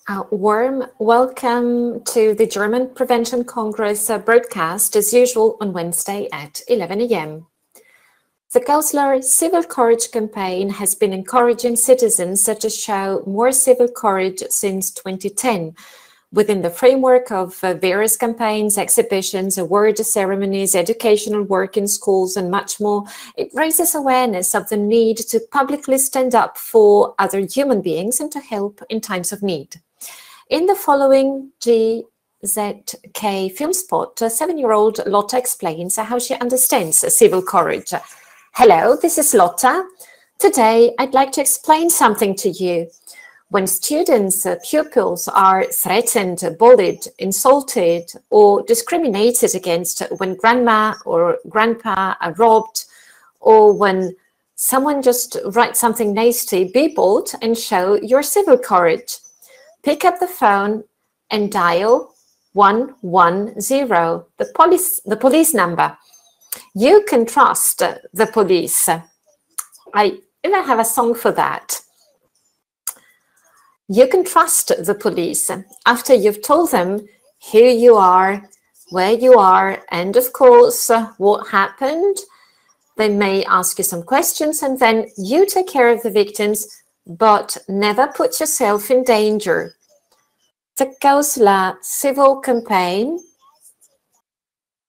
A warm welcome to the German Prevention Congress broadcast as usual on Wednesday at 11 a.m. The Gaussler Civil Courage campaign has been encouraging citizens to show more civil courage since 2010 within the framework of various campaigns, exhibitions, award ceremonies, educational work in schools, and much more. It raises awareness of the need to publicly stand up for other human beings and to help in times of need. In the following GZK film spot, 7-year-old Lotta explains how she understands civil courage. Hello, this is Lotta. Today, I'd like to explain something to you. When students, pupils are threatened, bullied, insulted, or discriminated against, when grandma or grandpa are robbed, or when someone just writes something nasty, be bold and show your civil courage. Pick up the phone and dial 110, the police number. You can trust the police. I even have a song for that. You can trust the police after you've told them who you are, where you are, and of course, what happened. They may ask you some questions and then you take care of the victims, but never put yourself in danger. The Gaussler Civil Campaign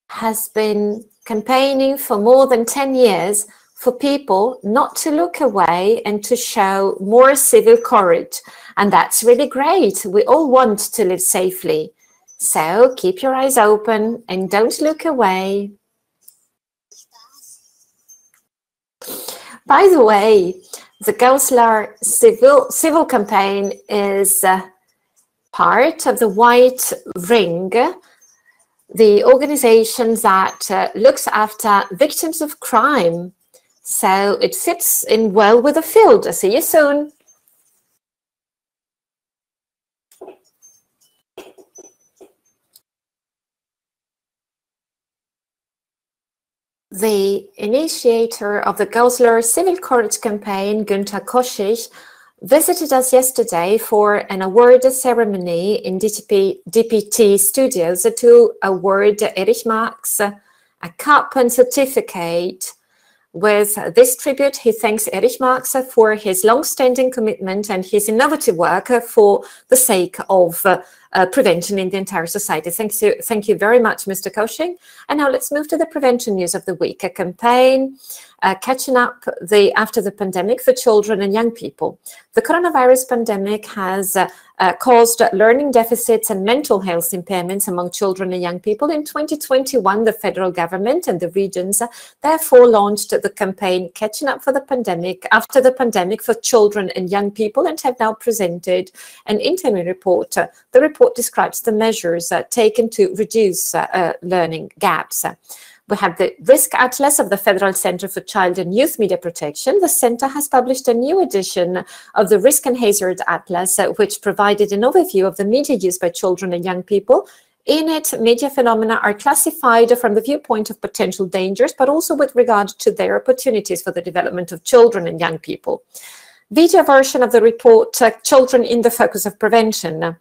has been campaigning for more than 10 years for people not to look away and to show more civil courage. And that's really great. We all want to live safely. So keep your eyes open and don't look away. By the way, the Gaussler Civil Campaign is part of the White Ring, the organization that looks after victims of crime. So it fits in well with the field. See you soon. The initiator of the Gaussler Civil Courage campaign, Günther Koschich, visited us yesterday for an award ceremony in DPT Studios to award Erich Marx a cup and certificate. With this tribute, he thanks Erich Marx for his long-standing commitment and his innovative work for the sake of prevention in the entire society. Thank you very much, Mr. Kosching. And now let's move to the prevention news of the week. A campaign catching up after the pandemic for children and young people. The coronavirus pandemic has caused learning deficits and mental health impairments among children and young people. In 2021, the federal government and the regions therefore launched the campaign Catching Up for the Pandemic, After the Pandemic for Children and Young People, and have now presented an interim report. The report describes the measures taken to reduce learning gaps. We have the Risk Atlas of the Federal Center for Child and Youth Media Protection. The center has published a new edition of the Risk and Hazard Atlas, which provided an overview of the media used by children and young people. In it, media phenomena are classified from the viewpoint of potential dangers, but also with regard to their opportunities for the development of children and young people. Video version of the report, Children in the Focus of Prevention.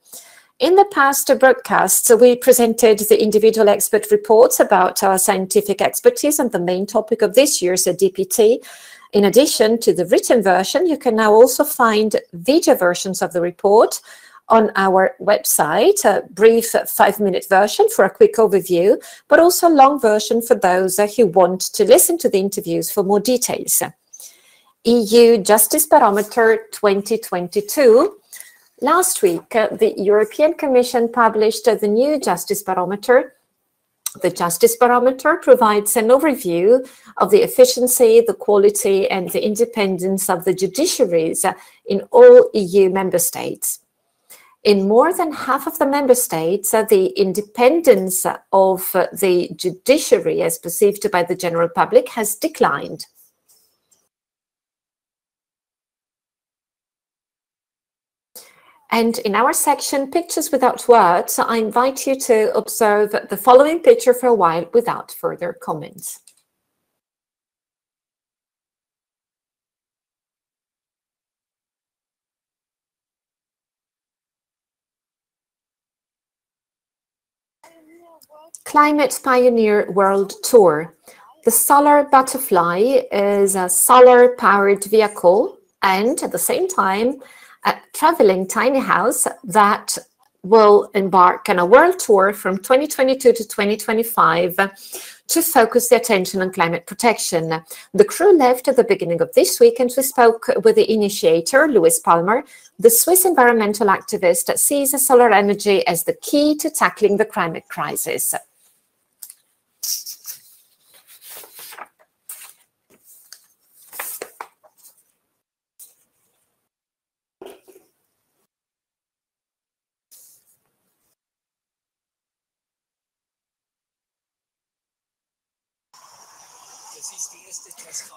In the past broadcasts, we presented the individual expert reports about our scientific expertise on the main topic of this year's DPT. In addition to the written version, you can now also find video versions of the report on our website, a brief 5-minute version for a quick overview, but also a long version for those who want to listen to the interviews for more details. EU Justice Barometer 2022. Last week, the European Commission published the new Justice Barometer. The Justice Barometer provides an overview of the efficiency, the quality, and the independence of the judiciaries in all EU member states. In more than half of the member states, the independence of the judiciary, as perceived by the general public, has declined. And in our section, Pictures Without Words, I invite you to observe the following picture for a while without further comments. Climate Pioneer World Tour. The Solar Butterfly is a solar-powered vehicle and, at the same time, a traveling tiny house that will embark on a world tour from 2022 to 2025 to focus the attention on climate protection. The crew left at the beginning of this week, and we spoke with the initiator, Louis Palmer. The Swiss environmental activist sees solar energy as the key to tackling the climate crisis.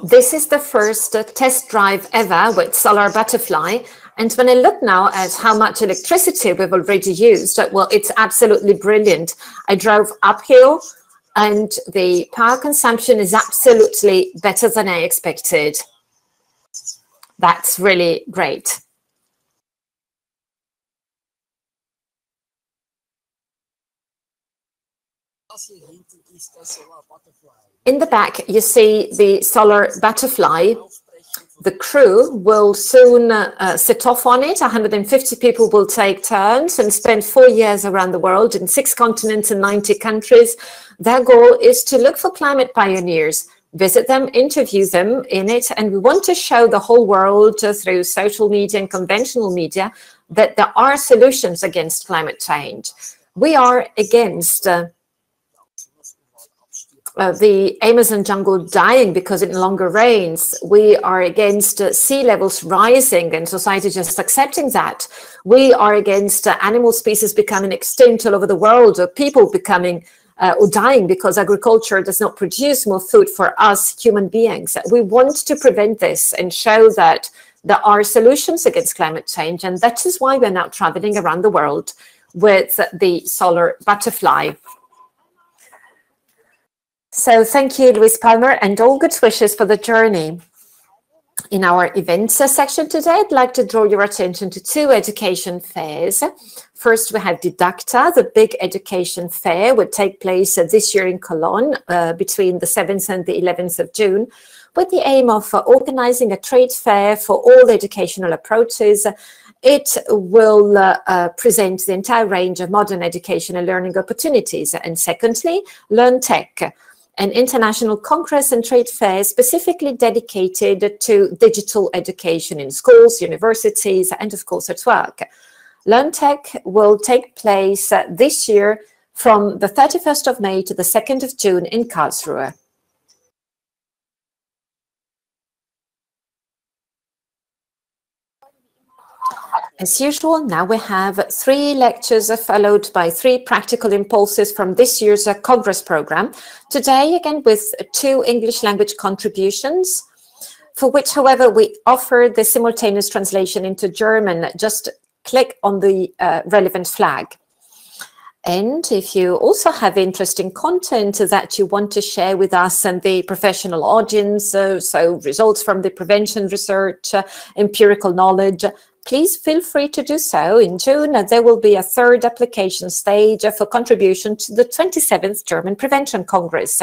This is the first test drive ever with Solar Butterfly. And when I look now at how much electricity we've already used, well, it's absolutely brilliant. I drove uphill and the power consumption is absolutely better than I expected. That's really great. In the back, you see the Solar Butterfly. The crew will soon set off on it. 150 people will take turns and spend 4 years around the world in 6 continents and 90 countries. Their goal is to look for climate pioneers, visit them, interview them in it, and we want to show the whole world through social media and conventional media that there are solutions against climate change. We are against the Amazon jungle dying because it no longer rains. We are against sea levels rising and society just accepting that. We are against animal species becoming extinct all over the world, or people becoming or dying because agriculture does not produce more food for us human beings. We want to prevent this and show that there are solutions against climate change, and that is why we're now traveling around the world with the Solar Butterfly. So thank you, Louis Palmer, and all good wishes for the journey. In our events section today, I'd like to draw your attention to 2 education fairs. First, we have Didacta, the big education fair, would take place this year in Cologne between the 7th and the 11th of June, with the aim of organizing a trade fair for all educational approaches. It will present the entire range of modern education and learning opportunities. And secondly, Learn Tech, an international congress and trade fair specifically dedicated to digital education in schools, universities, and of course at work. Learn Tech will take place this year from the 31st of May to the 2nd of June in Karlsruhe. As usual, now we have 3 lectures followed by 3 practical impulses from this year's Congress program. Today, again, with 2 English language contributions, for which, however, we offer the simultaneous translation into German. Just click on the relevant flag. And if you also have interesting content that you want to share with us and the professional audience, so results from the prevention research, empirical knowledge, please feel free to do so. In June, there will be a 3rd application stage for contribution to the 27th German Prevention Congress.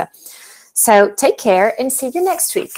So take care and see you next week.